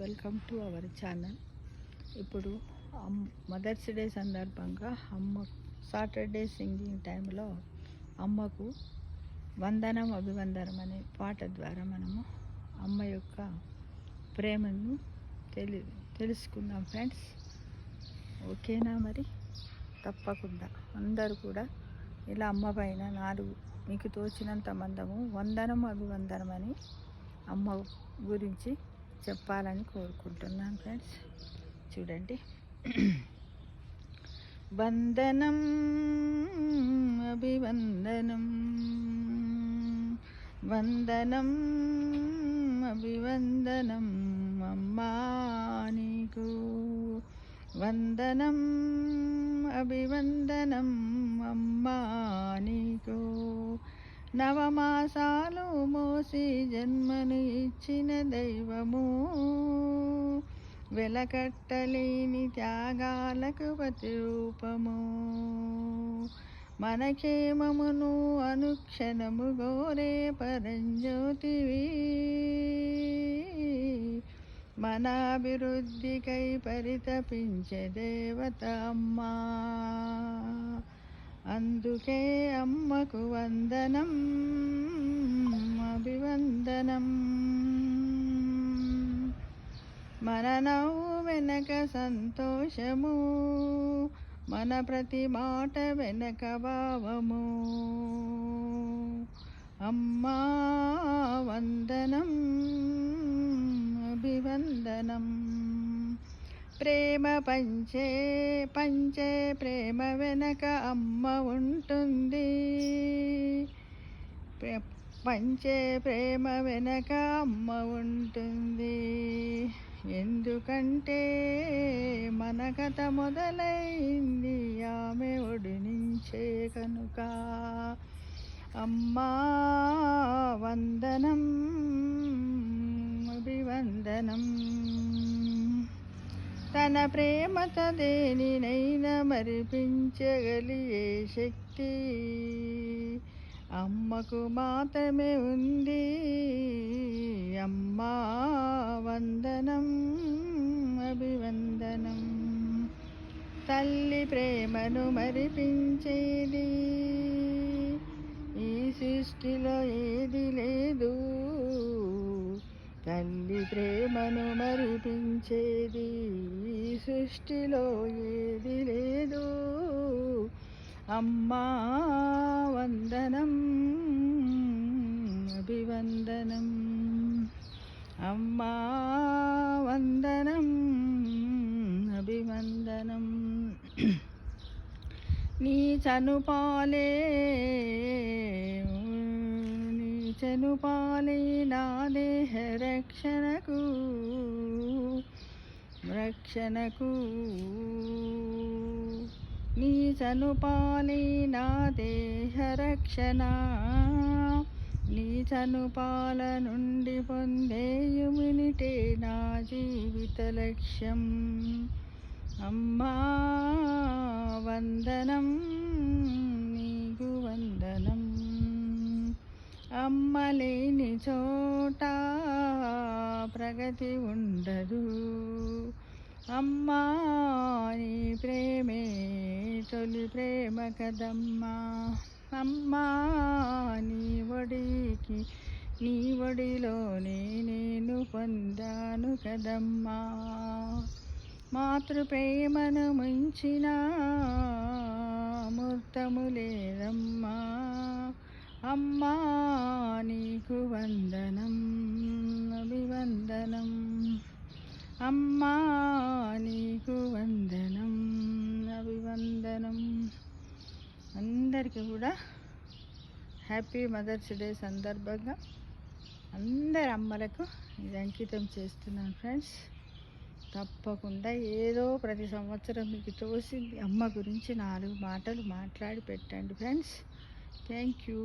Welcome to our channel. ఇప్పుడు mothers day సందర్భంగా Saturday singing టైంలో అమ్మకు వందనం అభివందనం అనే పాట ద్వారా మనము అమ్మ యొక్క ప్రేమను తెలుసుకుందాం ఫ్రెండ్స్. ఓకేనా? మరి తప్పకుండా అందరూ కూడా ఇలా అమ్మ పైన మీకు తోచినంత మందము వందనం అభివందనం అని అమ్మ గురించి చెప్పాలని కోరుకుంటున్నాను ఫ్రెండ్స్. చూడండి. వందనం అభివందనం, వందనం అభివందనం అమ్మా నీకు, వందనం అభివందనం అమ్మా నీకు. నవమాసాలు మోసి జన్మను ఇచ్చిన దైవము, వెలకట్టలేని త్యాగాలకు ప్రతిరూపము. మనక్షేమమును అనుక్షణము గోరే పరంజ్యోతివి, మన అభివృద్ధికై పరితపించే దేవత అమ్మా. అందుకే అమ్మకు వందనం అభివందనం. మన నవ్వు వెనక సంతోషము, మన ప్రతి మాట వెనక భావము. అమ్మా వందనం అభివందనం. ప్రేమ పంచే ప్రేమ వెనక అమ్మ ఉంటుంది, పంచే ప్రేమ వెనక అమ్మ ఉంటుంది. ఎందుకంటే మన కథ మొదలైంది ఆమె ఒడి నుంచే కనుక. అమ్మా వందనం అభివందనం. తన ప్రేమతో దేనినైనా మరిపించగలిగే శక్తి అమ్మకు మాత్రమే ఉంది. అమ్మా వందనం అభివందనం. తల్లి ప్రేమను మరిపించేది ఈ సృష్టిలో ఏది లేదు, తల్లి ప్రేమను మరిపించేది ఈ సృష్టిలో ఏది లేదు. అమ్మా వందనం అభివందనం. అమ్మా వందనం అభివందనం. నీ చనుపాలే నా దేహ రక్షణకు నీ చనుపాలే నా దేహ రక్షణ, నీ చనుపాల నుండి పొందే ఇమ్యూనిటీ నా జీవిత లక్ష్యం. అమ్మా వందనం నీకు వందనం. అమ్మ లేని చోట ప్రగతి ఉండదు, అమ్మా నీ ప్రేమే తొలి ప్రేమ కదమ్మా. అమ్మా నీ ఒడిలోనే నేను పొందాను కదమ్మా. మాతృ ప్రేమను మించిన మూర్తము లేదమ్మా. అమ్మా నీకు వందనం అభివందనం. అమ్మా నీకు వందనం అభివందనం. అందరికీ కూడా హ్యాపీ మదర్స్ డే సందర్భంగా అందరి అమ్మలకు ఇది అంకితం చేస్తున్నాను ఫ్రెండ్స్. తప్పకుండా ఏదో ప్రతి సంవత్సరం మీకు తోసింది అమ్మ గురించి 4 మాటలు మాట్లాడి పెట్టండి ఫ్రెండ్స్. Thank you.